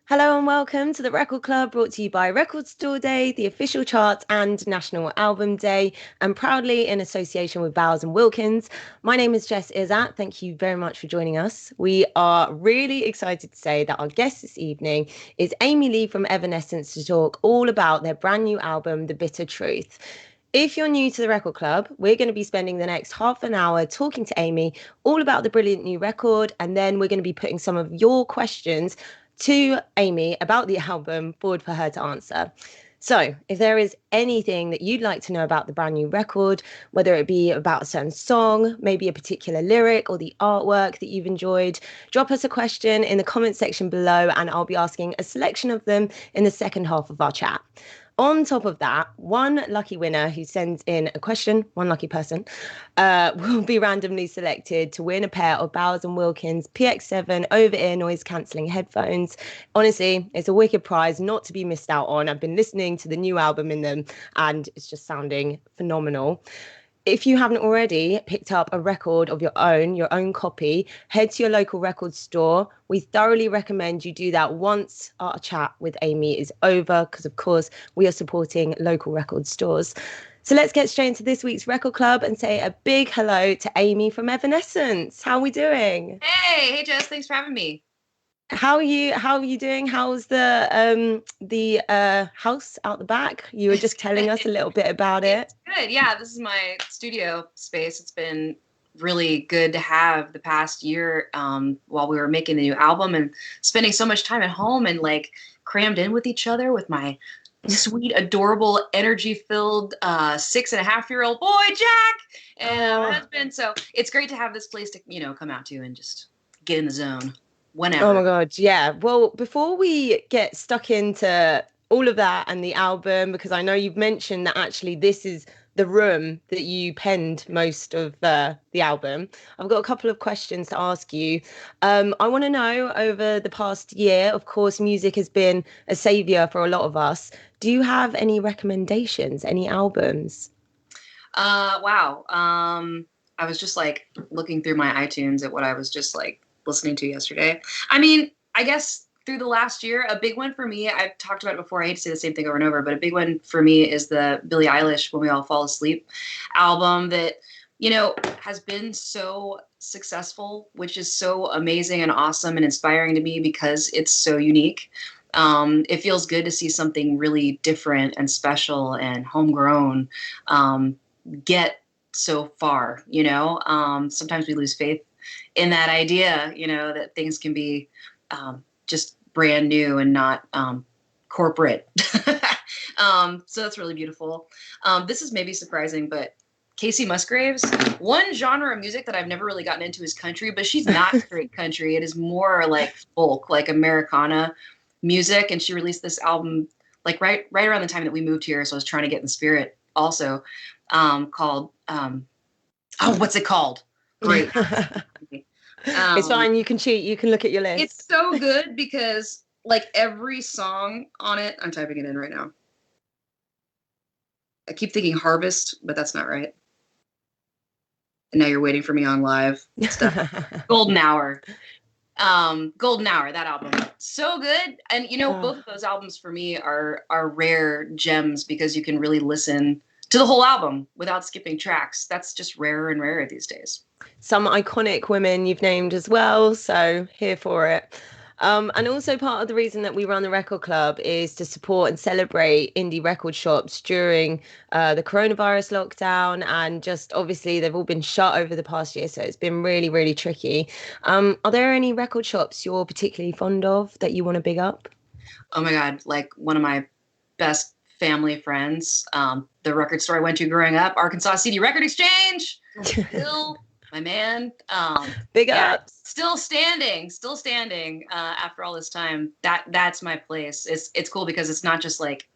Hello and welcome to the Record Club, brought to you by Record Store Day, the official charts and National Album Day, and proudly in association with Bowers and Wilkins. My name is Jess Iszatt. Thank you very much for joining us. We are really excited to say that our guest this evening is Amy Lee from Evanescence to talk all about their brand new album, The Bitter Truth. If you're new to the Record Club, we're going to be spending the next half an hour talking to Amy all about the brilliant new record, and then we're going to be putting some of your questions to Amy about the album forward for her to answer. So, if there is anything that you'd like to know about the brand new record, whether it be about a certain song, maybe a particular lyric or the artwork that you've enjoyed, drop us a question in the comment section below and I'll be asking a selection of them in the second half of our chat. On top of that, one lucky winner who sends in a question, one lucky person, will be randomly selected to win a pair of Bowers and Wilkins PX7 over-ear noise-cancelling headphones. Honestly, it's a wicked prize not to be missed out on. I've been listening to the new album in them and it's just sounding phenomenal. If you haven't already picked up a record of your own copy, head to your local record store. We thoroughly recommend you do that once our chat with Amy is over, because of course we are supporting local record stores. So let's get straight into this week's Record Club and say a big hello to Amy from Evanescence. How are we doing? Hey Jess, thanks for having me. How are you doing? How's the house out the back? You were just telling us a little bit about it. It's good. Yeah, this is my studio space. It's been really good to have the past year while we were making the new album and spending so much time at home and like crammed in with each other with my sweet, adorable, energy-filled 6.5-year-old boy, Jack, and my husband. So it's great to have this place to, come out to and just get in the zone. Whenever. Oh my God, yeah. Well, before we get stuck into all of that and the album, because I know you've mentioned that actually this is the room that you penned most of the album, I've got a couple of questions to ask you. I want to know, over the past year, of course, music has been a savior for a lot of us. Do you have any recommendations, any albums? Wow. I was just like looking through my iTunes at what I was just like listening to yesterday. I mean, I guess through the last year, a big one for me, I've talked about it before, I hate to say the same thing over and over, but a big one for me is the Billie Eilish When We All Fall Asleep album that, has been so successful, which is so amazing and awesome and inspiring to me because it's so unique. It feels good to see something really different and special and homegrown get so far, sometimes we lose faith in that idea, that things can be just brand new and not corporate. So that's really beautiful. This is maybe surprising, but Casey Musgraves, one genre of music that I've never really gotten into is country, but she's not straight country. It is more like folk, like Americana music. And she released this album like right around the time that we moved here. So I was trying to get in the spirit also, called, what's it called? Great. It's fine. You can cheat. You can look at your list. It's so good because like every song on it, I'm typing it in right now. I keep thinking Harvest, but that's not right. And now you're waiting for me on live stuff. Golden Hour. Golden Hour, that album. So good. And both of those albums for me are rare gems because you can really listen to the whole album without skipping tracks. That's just rarer and rarer these days. Some iconic women you've named as well, so here for it. And also part of the reason that we run the Record Club is to support and celebrate indie record shops during the coronavirus lockdown, and just obviously they've all been shut over the past year, so it's been really, really tricky. Are there any record shops you're particularly fond of that you want to big up? Oh my God, like one of my best family friends, the record store I went to growing up, Arkansas CD Record Exchange. Bill, my man. Big ups. Still standing after all this time. That's my place. It's cool because it's not just like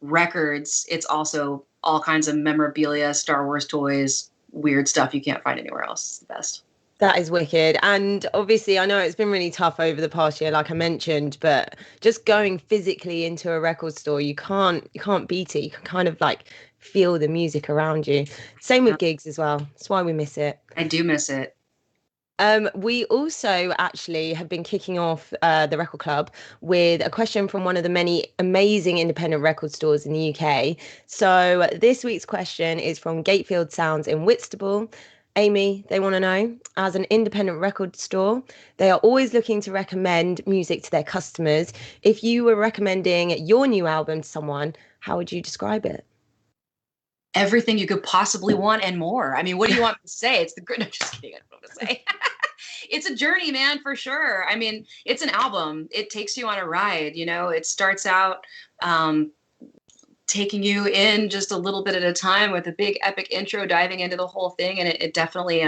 records. It's also all kinds of memorabilia, Star Wars toys, weird stuff you can't find anywhere else. It's the best. That is wicked. And obviously, I know it's been really tough over the past year, like I mentioned, but just going physically into a record store, you can't beat it. You can kind of like feel the music around you. Same with gigs as well. That's why we miss it. I do miss it. We also actually have been kicking off the record club with a question from one of the many amazing independent record stores in the UK. So this week's question is from Gatefield Sounds in Whitstable. Amy, they want to know, as an independent record store, they are always looking to recommend music to their customers. If you were recommending your new album to someone, how would you describe it? Everything you could possibly want and more. I mean, what do you want me to say? It's the good. No, just kidding. I don't know what to say. It's a journey, man, for sure. I mean, it's an album. It takes you on a ride. It starts out taking you in just a little bit at a time with a big epic intro, diving into the whole thing, and it definitely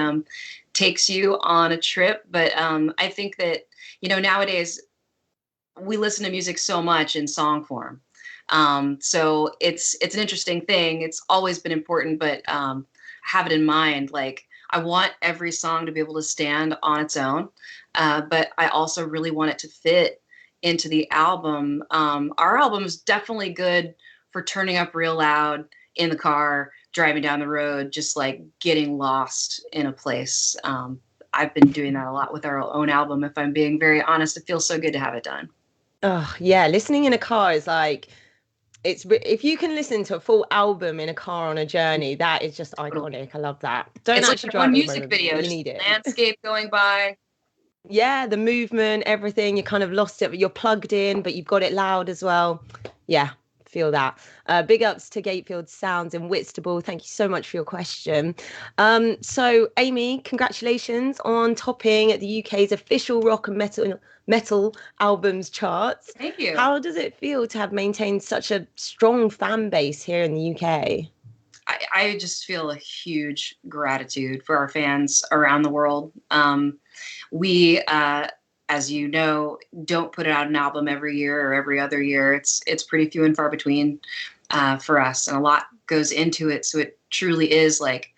takes you on a trip. But I think that nowadays we listen to music so much in song form. So it's an interesting thing. It's always been important, but have it in mind. Like, I want every song to be able to stand on its own, but I also really want it to fit into the album. Our album is definitely good for turning up real loud in the car, driving down the road, just like getting lost in a place. I've been doing that a lot with our own album. If I'm being very honest, it feels so good to have it done. Oh, yeah, listening in a car is like if you can listen to a full album in a car on a journey, that is just iconic. I love that. Don't It's like actually that one drive at the music moment, but video, you just need it. landscape going by. Yeah, the movement, everything, you kind of lost it, but you're plugged in, but you've got it loud as well. Yeah, feel that. Big ups to Gatefield Sounds in Whitstable. Thank you so much for your question. So Amy, congratulations on topping the UK's official rock and metal albums charts. Thank you. How does it feel to have maintained such a strong fan base here in the UK? I just feel a huge gratitude for our fans around the world. We, as you know, don't put out an album every year or every other year. It's pretty few and far between for us, and a lot goes into it. So it truly is like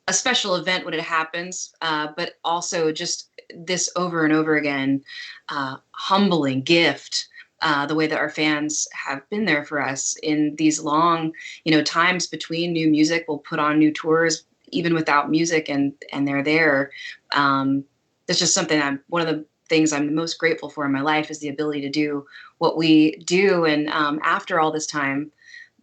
a special event when it happens, but also just this over and over again, humbling gift. The way that our fans have been there for us in these long, times between new music. We'll put on new tours even without music, and they're there. It's just something one of the things I'm the most grateful for in my life is the ability to do what we do. And after all this time,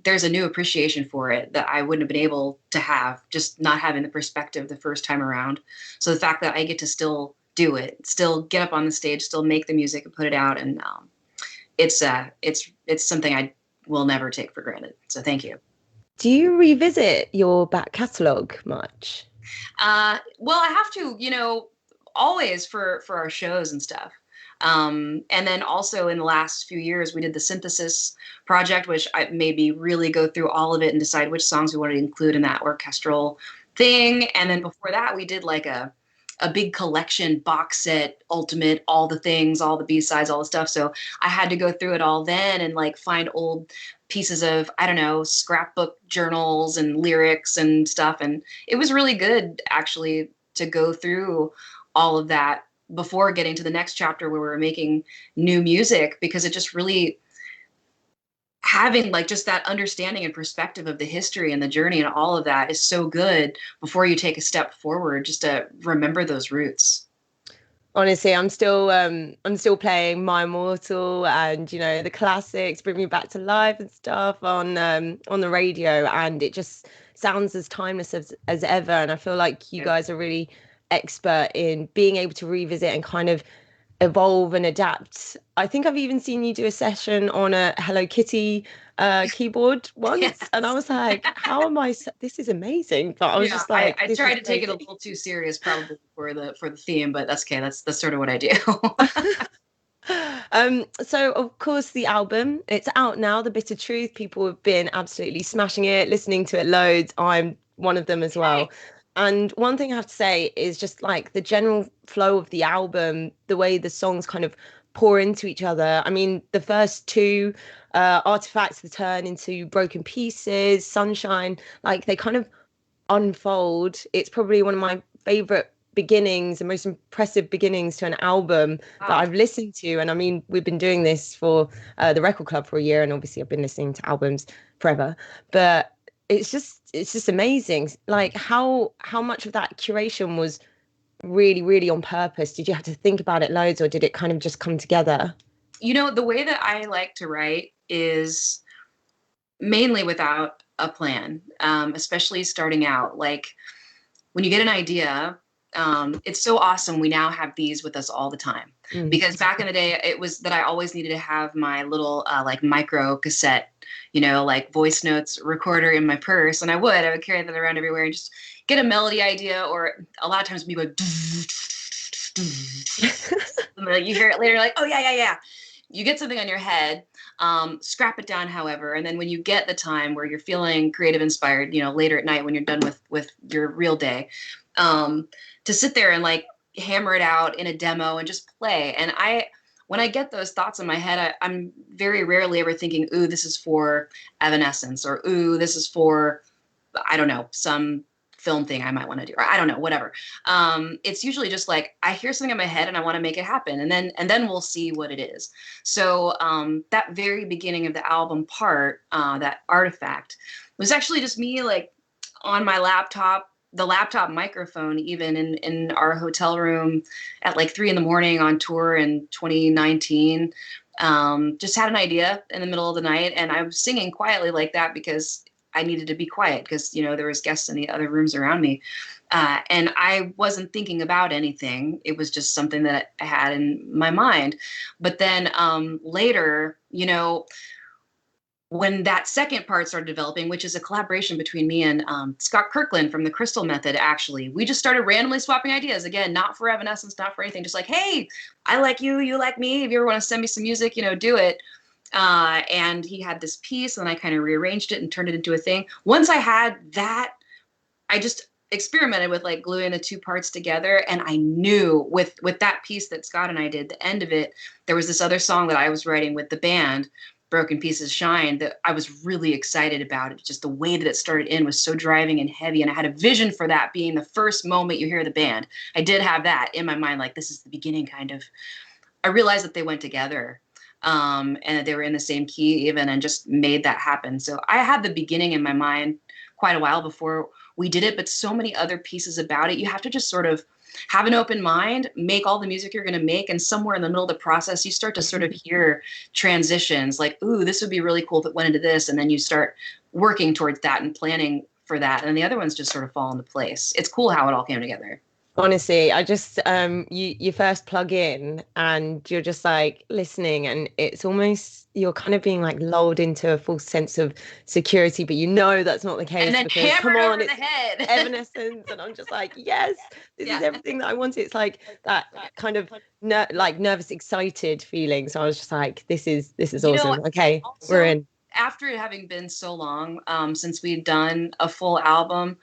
there's a new appreciation for it that I wouldn't have been able to have just not having the perspective the first time around. So the fact that I get to still do it, still get up on the stage, still make the music and put it out, and it's something I will never take for granted. So thank you. Do you revisit your back catalogue much? Well, I have to, always for our shows and stuff. And then also in the last few years, we did the synthesis project, which I maybe really go through all of it and decide which songs we want to include in that orchestral thing. And then before that, we did like a big collection box set, ultimate, all the things, all the B-sides, all the stuff. So I had to go through it all then and like find old pieces of, I don't know, scrapbook journals and lyrics and stuff. And it was really good actually to go through all of that before getting to the next chapter where we were making new music, because it just really having like just that understanding and perspective of the history and the journey and all of that is so good before you take a step forward, just to remember those roots. Honestly, I'm still playing My Immortal and the classics, Bring Me Back to Life and stuff on the radio, and it just sounds as timeless as ever. And I feel like you guys are really expert in being able to revisit and kind of evolve and adapt. I think I've even seen you do a session on a Hello Kitty keyboard once, yes. And I was like, how am I this is amazing. But I was just like, I tried to take it a little too serious probably for the theme, but that's okay. That's sort of what I do. So of course the album, it's out now, The Bitter Truth. People have been absolutely smashing it, listening to it loads. I'm one of them as well. And one thing I have to say is just like the general flow of the album, the way the songs kind of pour into each other. I mean, the first two, Artifacts, the turn into Broken Pieces, Sunshine, like they kind of unfold. It's probably one of my favorite beginnings, the most impressive beginnings to an album that I've listened to. And I mean, we've been doing this for the record club for a year, and obviously I've been listening to albums forever, but it's just amazing. Like how much of that curation was really, really on purpose? Did you have to think about it loads, or did it kind of just come together? The way that I like to write is mainly without a plan, especially starting out. Like when you get an idea, it's so awesome. We now have these with us all the time Mm. because back in the day, it was that I always needed to have my little like micro cassette, like voice notes recorder in my purse, and I would carry that around everywhere and just get a melody idea, or a lot of times when you go, and you hear it later, like, oh yeah, yeah, yeah. You get something on your head, scrap it down, however, and then when you get the time where you're feeling creative, inspired, later at night when you're done with your real day, to sit there and like hammer it out in a demo and just play. And when I get those thoughts in my head, I'm very rarely ever thinking, ooh, this is for Evanescence, or ooh, this is for, I don't know, some film thing I might want to do, or I don't know, whatever. It's usually just like I hear something in my head and I want to make it happen, and then we'll see what it is. So that very beginning of the album part, that artifact, was actually just me like on my laptop, the laptop microphone, even in our hotel room at like 3 a.m. on tour in 2019. Just had an idea in the middle of the night, and I was singing quietly like that because I needed to be quiet because, there was guests in the other rooms around me. And I wasn't thinking about anything. It was just something that I had in my mind. But then later, when that second part started developing, which is a collaboration between me and Scott Kirkland from the Crystal Method, actually, we just started randomly swapping ideas. Again, not for Evanescence, not for anything. Just like, hey, I like you, you like me. If you ever want to send me some music, do it. And he had this piece, and I kind of rearranged it and turned it into a thing. Once I had that, I just experimented with like gluing the two parts together, and I knew with that piece that Scott and I did, the end of it, there was this other song that I was writing with the band, Broken Pieces Shine, that I was really excited about. It just the way that it started in was so driving and heavy, and I had a vision for that being the first moment you hear the band. I did have that in my mind, like this is the beginning, kind of. I realized that they went together, and that they were in the same key even, and just made that happen. So I had the beginning in my mind quite a while before we did it, but so many other pieces about it. You have to just sort of have an open mind, make all the music you're going to make, and somewhere in the middle of the process, you start to sort of hear transitions like, ooh, this would be really cool if it went into this. And then you start working towards that and planning for that. And the other ones just sort of fall into place. It's cool how it all came together. Honestly, I just you first plug in and you're just like listening, and it's almost you're kind of being like lulled into a false sense of security, but that's not the And case then because come hammered on, over the it's head. Evanescence, and I'm just like, yes, this is Yeah. everything that I wanted. It's like that kind of like nervous, excited feeling. So I was just like, this is awesome. Okay, we're Also, in. after it having been so long since we'd done a full album,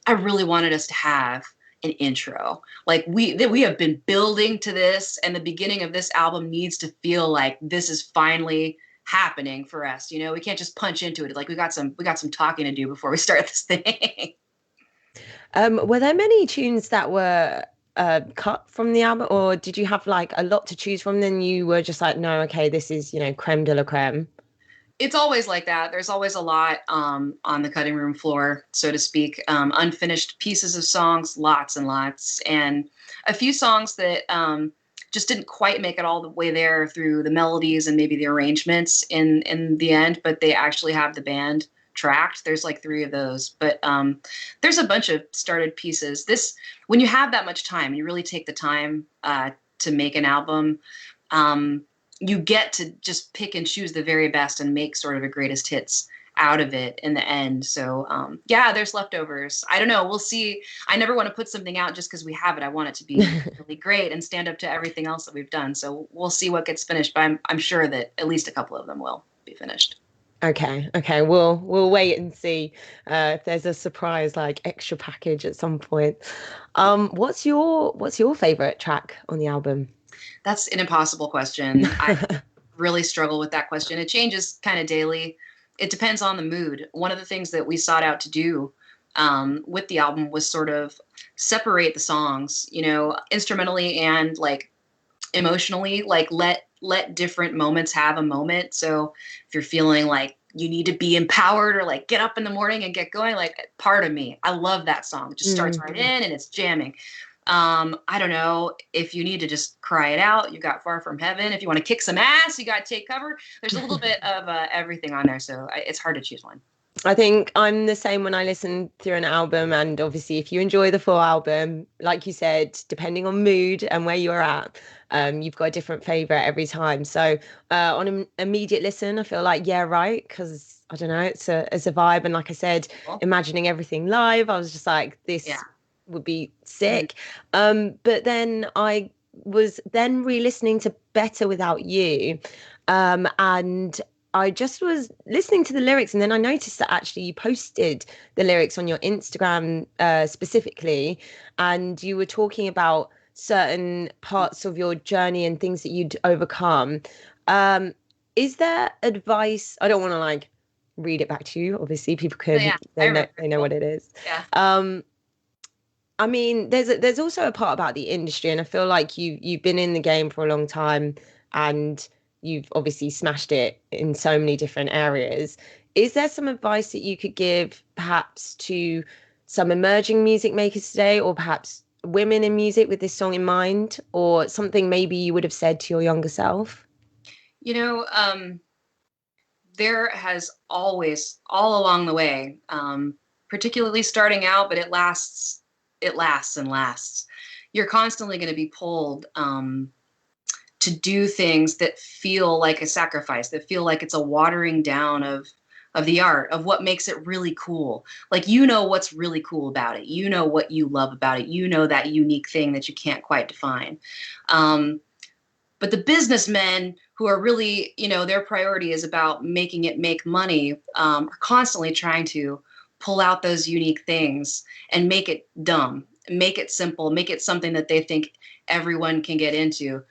I really wanted us to have an intro. Like we have been building to this, and the beginning of this album needs to feel like this is finally happening for us. We can't just punch into it. Like we got some talking to do before we start this thing. Were there many tunes that were cut from the album, or did you have like a lot to choose from? Then you were just like, no, okay, this is creme de la creme. It's always like that. There's always a lot on the cutting room floor, so to speak. Unfinished pieces of songs, lots and lots, and a few songs that just didn't quite make it all the way there through the melodies and maybe the arrangements in the end. But they actually have the band tracked. There's like 3 of those, but there's a bunch of started pieces. When you have that much time, you really take the time to make an album. You get to just pick and choose the very best and make sort of a greatest hits out of it in the end. So yeah, there's leftovers. I don't know. We'll see. I never want to put something out just because we have it. I want it to be really great and stand up to everything else that we've done. So we'll see what gets finished, but I'm sure that at least a couple of them will be finished. Okay. We'll wait and see if there's a surprise like extra package at some point. What's your favorite track on the album? That's an impossible question. I really struggle with that question. It changes kind of daily. It depends on the mood. One of the things that we sought out to do with the album was sort of separate the songs, instrumentally and like emotionally, like let different moments have a moment. So if you're feeling like you need to be empowered or like get up in the morning and get going, like part of me, I love that song. It just starts right in and it's jamming. I don't know, if you need to just cry it out, you got Far From Heaven. If you want to kick some ass, you got Take Cover. There's a little bit of everything on there, so it's hard to choose one. I think I'm the same when I listen through an album. And obviously, if you enjoy the full album, like you said, depending on mood and where you're at, you've got a different favorite every time. So on an immediate listen, I feel like, yeah, right. Because I don't know, it's a vibe. And like I said, Cool. imagining everything live, I was just like, Yeah. this would be Mhm. sick. But then I was then re-listening to Better Without You. And I just was listening to the lyrics, and then I noticed that actually you posted the lyrics on your Instagram specifically, and you were talking about certain parts of your journey and things that you'd overcome. Um, is there advice? I don't want to like read it back to you. Obviously, people So yeah, could I they know remember. Cool. what it is. Yeah. Um, I mean, there's also a part about the industry, and I feel like you've been in the game for a long time, and you've obviously smashed it in so many different areas. Is there some advice that you could give, perhaps to some emerging music makers today, or perhaps women in music with this song in mind, or something maybe you would have said to your younger self? You know, there has always, all along the way, particularly starting out, but it lasts and lasts. You're constantly going to be pulled to do things that feel like a sacrifice, that feel like it's a watering down of the art, of what makes it really cool. Like, you know what's really cool about it. You know what you love about it. You know that unique thing that you can't quite define. Um, but the businessmen who are really, their priority is about making it make money, are constantly trying to pull out those unique things and make it dumb, make it simple, make it something that they think everyone can get into.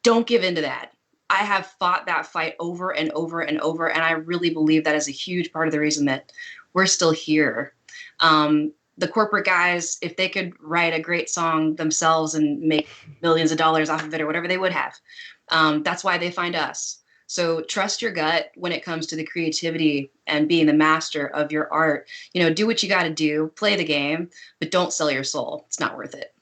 Don't give in to that. I have fought that fight over and over and over, and I really believe that is a huge part of the reason that we're still here. The corporate guys, if they could write a great song themselves and make millions of dollars off of it or whatever, they would have. That's why they find us. So trust your gut when it comes to the creativity and being the master of your art. Do what you got to do, play the game, but don't sell your soul. It's not worth it.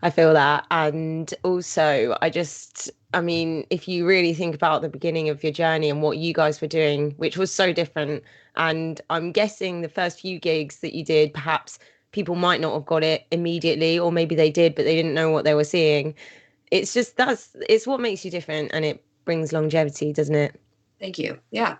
I feel that. And also, I mean, if you really think about the beginning of your journey and what you guys were doing, which was so different, and I'm guessing the first few gigs that you did, perhaps people might not have got it immediately, or maybe they did, but they didn't know what they were seeing. It's just it's what makes you different, and it brings longevity, doesn't it? Thank you. Yeah.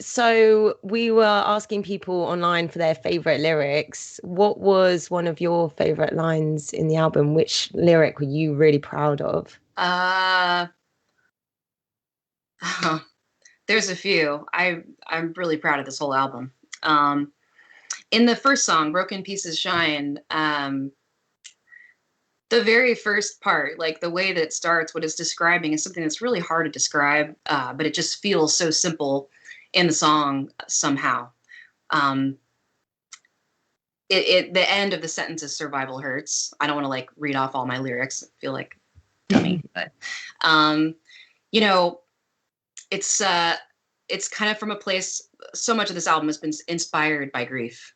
So we were asking people online for their favorite lyrics. What was one of your favorite lines in the album? Which lyric were you really proud of? Uh, there's a few. I'm really proud of this whole album. Um, in the first song, "Broken Pieces Shine," the very first part, like the way that it starts, what it's describing is something that's really hard to describe, but it just feels so simple in the song somehow. Um, the end of the sentence is "Survival hurts." I don't want to like read off all my lyrics. I feel like dummy, but um, you know, it's kind of from a place. So much of this album has been inspired by grief.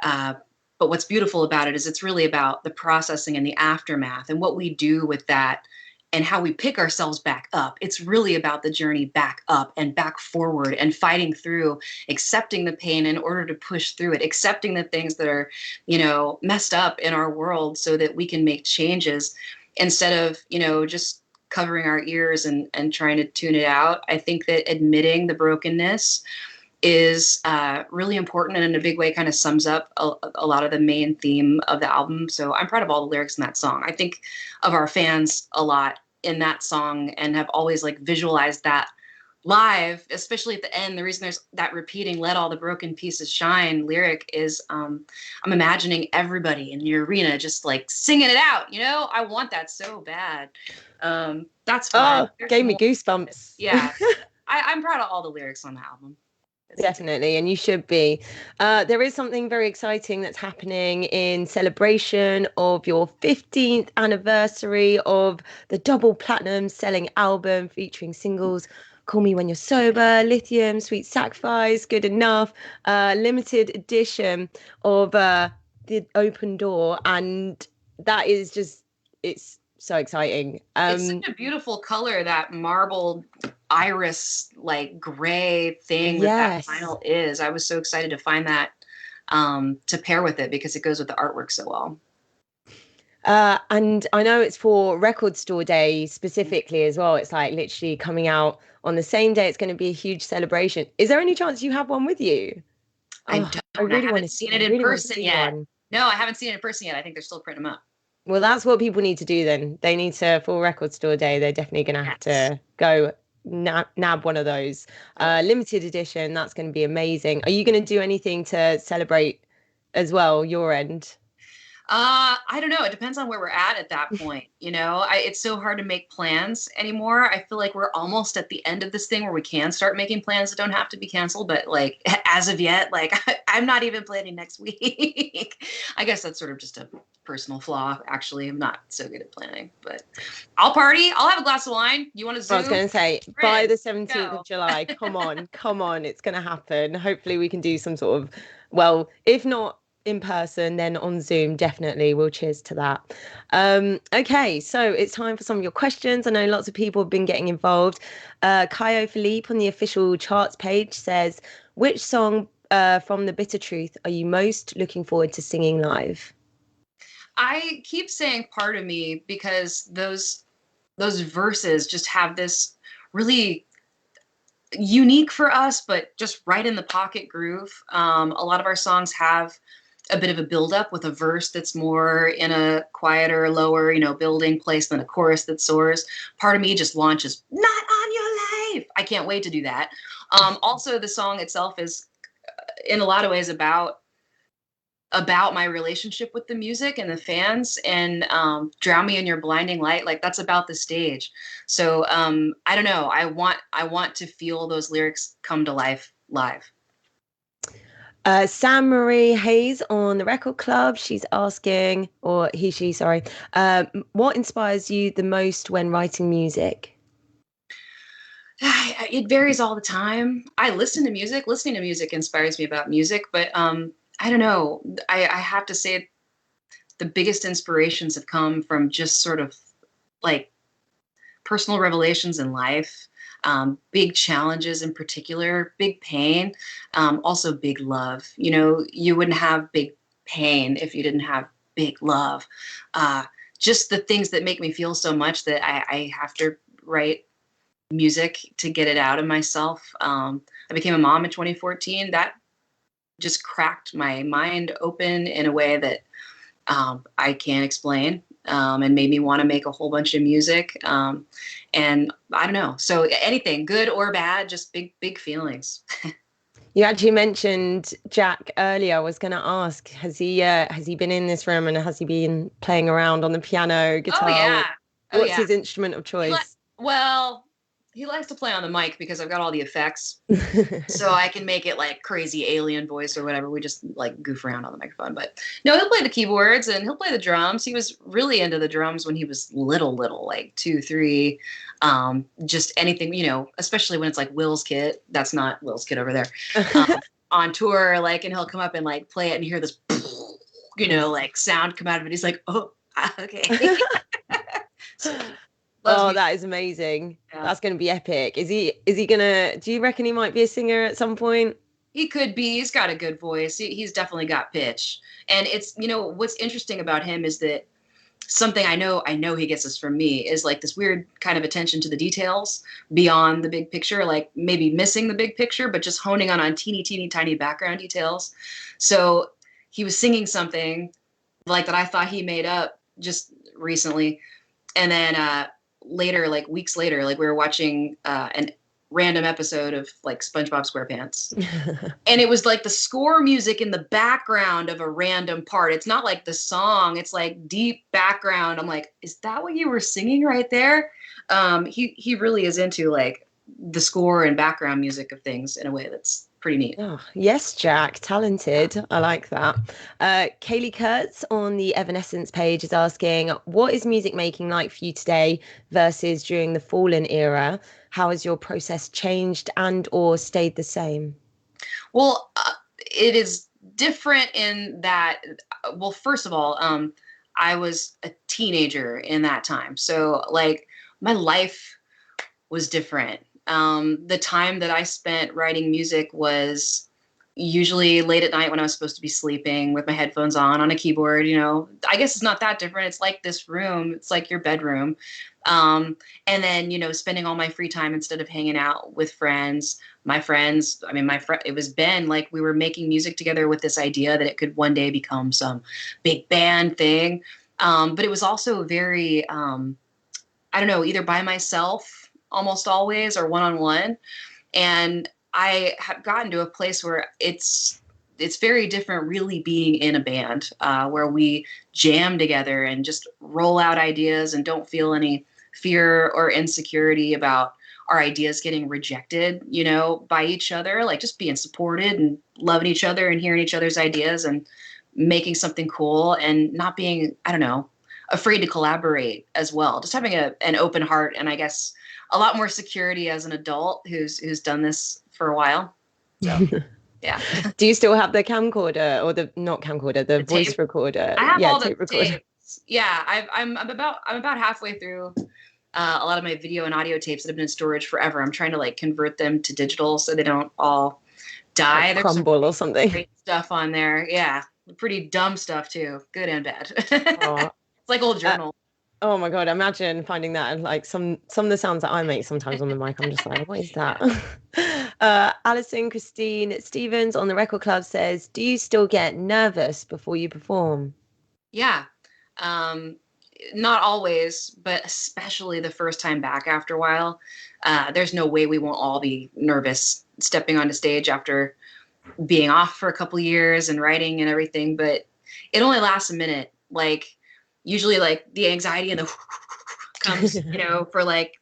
Uh, but what's beautiful about it is it's really about the processing and the aftermath and what we do with that and how we pick ourselves back up. It's really about the journey back up and back forward and fighting through, accepting the pain in order to push through it, accepting the things that are, messed up in our world so that we can make changes instead of, just covering our ears and trying to tune it out. I think that admitting the brokenness is really important and in a big way kind of sums up a lot of the main theme of the album. So I'm proud of all the lyrics in that song. I think of our fans a lot in that song and have always like visualized that live, especially at the end. The reason there's that repeating "Let all the broken pieces shine" lyric is I'm imagining everybody in the arena just like singing it out. I want that so bad. That's fun. Oh, There's gave me more. goosebumps. Yeah. I'm proud of all the lyrics on the album. Definitely, and you should be. There is something very exciting that's happening in celebration of your 15th anniversary of the double platinum selling album featuring singles "Call Me When You're Sober," "Lithium," "Sweet Sacrifice," "Good Enough," limited edition of the open door, and that is just, it's so exciting. It's such a beautiful color, that marbled iris, like gray thing that Yes. vinyl is. I was so excited to find that to pair with it because it goes with the artwork so well. And I know it's for Record Store Day specifically as well. It's like literally coming out on the same day. It's going to be a huge celebration. Is there any chance you have one with you? I Oh, I don't. I really want haven't to. seen I it in really want to person see yet. one. No, I haven't seen it in person yet. I think they're still printing them up. Well, that's what people need to do then. They need to, for Record Store Day, they're definitely going to have Yes. to go nab one of those. Totally. Limited edition. That's going to be amazing. Are you going to do anything to celebrate as well, your end? I don't know. It depends on where we're at that point. It's so hard to make plans anymore. I feel like we're almost at the end of this thing where we can start making plans that don't have to be canceled. But like as of yet, like I'm not even planning next week. I guess that's sort of just a personal flaw. Actually, I'm not so good at planning, but I'll party. I'll have a glass of wine. You want to I was Zoom? going to say We're by in. the 17th Go. of July. Come on, come on. It's going to happen. Hopefully, we can do some sort of, well, if not in person, then on Zoom, definitely. We'll cheers to that. Okay, so it's time for some of your questions. I know lots of people have been getting involved. Kaio Philippe on the official charts page says, which song from The Bitter Truth are you most looking forward to singing live? I keep saying part of me because those verses just have this really unique for us, but just right in the pocket groove. A lot of our songs have a bit of a buildup with a verse that's more in a quieter, lower, building place than a chorus that soars. Part of me just launches, "Not on your life." I can't wait to do that. Also, the song itself is, in a lot of ways, about my relationship with the music and the fans, and Drown Me in Your Blinding Light, like that's about the stage. So I don't know, I want to feel those lyrics come to life live. Sam Marie Hayes on the Record Club. She's asking, or he, she, sorry, what inspires you the most when writing music? It varies all the time. I listen to music. Listening to music inspires me about music, but I don't know. I have to say the biggest inspirations have come from just sort of like personal revelations in life, big challenges in particular, big pain, also big love. You wouldn't have big pain if you didn't have big love. Just the things that make me feel so much that I have to write music to get it out of myself. I became a mom in 2014. That just cracked my mind open in a way that I can't explain, and made me want to make a whole bunch of music. And I don't know. So anything, good or bad, just big, big feelings. You actually mentioned Jack earlier. I was going to ask, has he been in this room and has he been playing around on the piano, Oh guitar? yeah. Oh What's yeah. his instrument of choice? Well, he likes to play on the mic because I've got all the effects. So I can make it like crazy alien voice or whatever. We just like goof around on the microphone. But no, he'll play the keyboards and he'll play the drums. He was really into the drums when he was little, like 2, 3. Just anything, especially when it's like Will's kit. That's not Will's kit over there. On tour, like, and he'll come up and like play it and hear this, like sound come out of it. He's like, oh, okay. So, oh, that is amazing. Yeah. That's going to be epic. Is he gonna, do you reckon he might be a singer at some point? He could be. He's got a good voice. He's definitely got pitch. And it's, what's interesting about him is that something I know he gets this from me is like this weird kind of attention to the details beyond the big picture, like maybe missing the big picture, but just honing on teeny, teeny, tiny background details. So he was singing something like that I thought he made up just recently. And then later, like weeks later, like we were watching an random episode of like SpongeBob SquarePants. And it was like the score music in the background of a random part. It's not like the song, it's like deep background. I'm like, is that what you were singing right there? He really is into like the score and background music of things in a way that's pretty neat. Oh, yes, Jack, talented. I like that. Kaylee Kurtz on the Evanescence page is asking, what is music making like for you today versus during the Fallen era? How has your process changed and or stayed the same? Well, it is different in that, well, first of all, I was a teenager in that time. So like my life was different. The time that I spent writing music was usually late at night when I was supposed to be sleeping with my headphones on a keyboard. I guess it's not that different. It's like this room. It's like your bedroom. And then, spending all my free time instead of hanging out with friends, my friends, I mean, my friend, it was Ben, like we were making music together with this idea that it could one day become some big band thing. But it was also very, I don't know, either by myself almost always or one-on-one. And I have gotten to a place where it's very different really being in a band where we jam together and just roll out ideas and don't feel any fear or insecurity about our ideas getting rejected, by each other, like just being supported and loving each other and hearing each other's ideas and making something cool and not being, I don't know, afraid to collaborate as well. Just having an open heart and I guess a lot more security as an adult who's done this for a while. So, yeah. Do you still have the camcorder or not camcorder, the voice tape recorder? I have all the tape recorder. tapes. Yeah, I'm about halfway through a lot of my video and audio tapes that have been in storage forever. I'm trying to like convert them to digital so they don't all die. Like crumble or something. Great stuff on there. Yeah, pretty dumb stuff too, good and bad. Oh. It's like old journal. Oh my God, imagine finding that and like some of the sounds that I make sometimes on the mic, I'm just like, what is that? Alison Christine Stevens on the Record Club says, do you still get nervous before you perform? Yeah. Not always, but especially the first time back after a while. There's no way we won't all be nervous stepping onto stage after being off for a couple years and writing and everything, but it only lasts a minute. Like usually like the anxiety and the comes, for like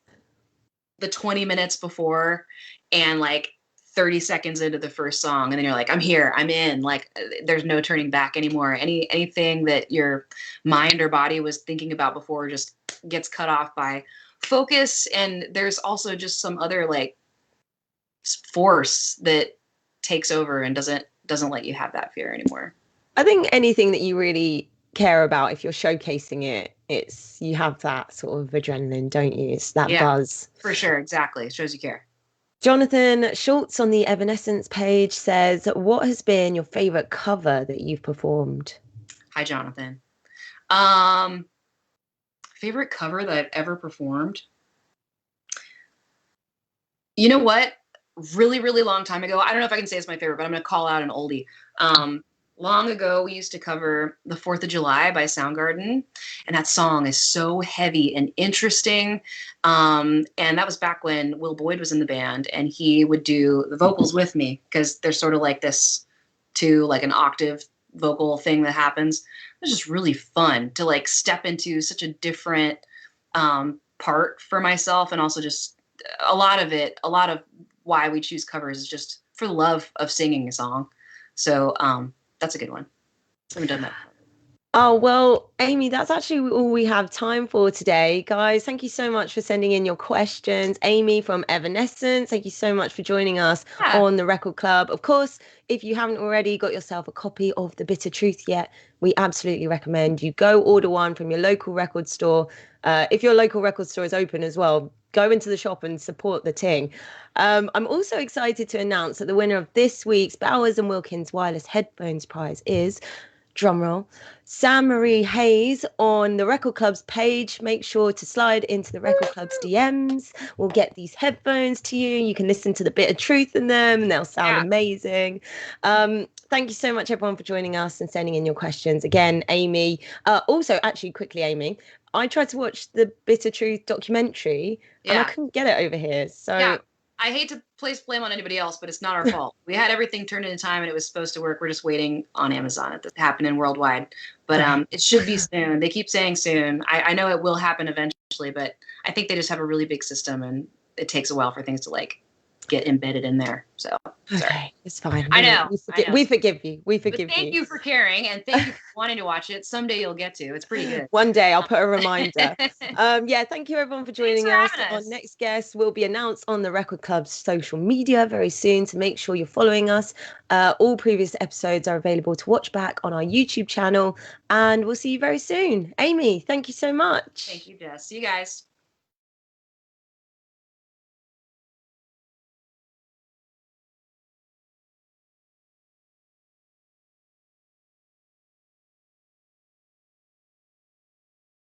the 20 minutes before and like 30 seconds into the first song. And then you're like, I'm here, I'm in, like, there's no turning back anymore. Anything that your mind or body was thinking about before just gets cut off by focus. And there's also just some other like force that takes over and doesn't let you have that fear anymore. I think anything that you really care about, if you're showcasing it, it's you have that sort of adrenaline, don't you? It's that buzz. For sure, exactly. It shows you care. Jonathan Schultz on the Evanescence page says, what has been your favorite cover that you've performed? Hi, Jonathan. Favorite cover that I've ever performed? You know what? Really, really long time ago. I don't know if I can say it's my favorite, but I'm going to call out an oldie. Long ago, we used to cover The 4th of July by Soundgarden, and that song is so heavy and interesting. And that was back when Will Boyd was in the band, and he would do the vocals with me because there's sort of like this like an octave vocal thing that happens. It was just really fun to like step into such a different part for myself, and also just a lot of why we choose covers is just for the love of singing a song. So that's a good one. I haven't done that. Oh, well, Amy, that's actually all we have time for today. Guys, thank you so much for sending in your questions. Amy from Evanescence, thank you so much for joining us on the Record Club. Of course, if you haven't already got yourself a copy of The Bitter Truth yet, we absolutely recommend you go order one from your local record store. If your local record store is open as well, go into the shop and support the ting. I'm also excited to announce that the winner of this week's Bowers and Wilkins Wireless Headphones Prize is, drumroll, Sam Marie Hayes on the Record Club's page. Make sure to slide into the Record Club's DMs. We'll get these headphones to you. You can listen to the Bitter Truth in them and they'll sound amazing. Thank you so much, everyone, for joining us and sending in your questions. Again, Amy. Also, actually, quickly, Amy, I tried to watch the Bitter Truth documentary and I couldn't get it over here. So I hate to place blame on anybody else, but it's not our fault. We had everything turned in time and it was supposed to work. We're just waiting on Amazon. It's happening worldwide, but it should be soon. They keep saying soon. I know it will happen eventually, but I think they just have a really big system and it takes a while for things to like get embedded in there. So sorry. Okay, it's fine. I know. We forgive you. We forgive you. Thank you for caring, and thank you for wanting to watch it. Someday you'll get to. It's pretty good. One day I'll put a reminder. Yeah, thank you everyone for joining us. Our next guest will be announced on the Record Club's social media very soon, so make sure you're following us. All previous episodes are available to watch back on our YouTube channel, and we'll see you very soon. Amy, thank you so much. Thank you, Jess. See you guys.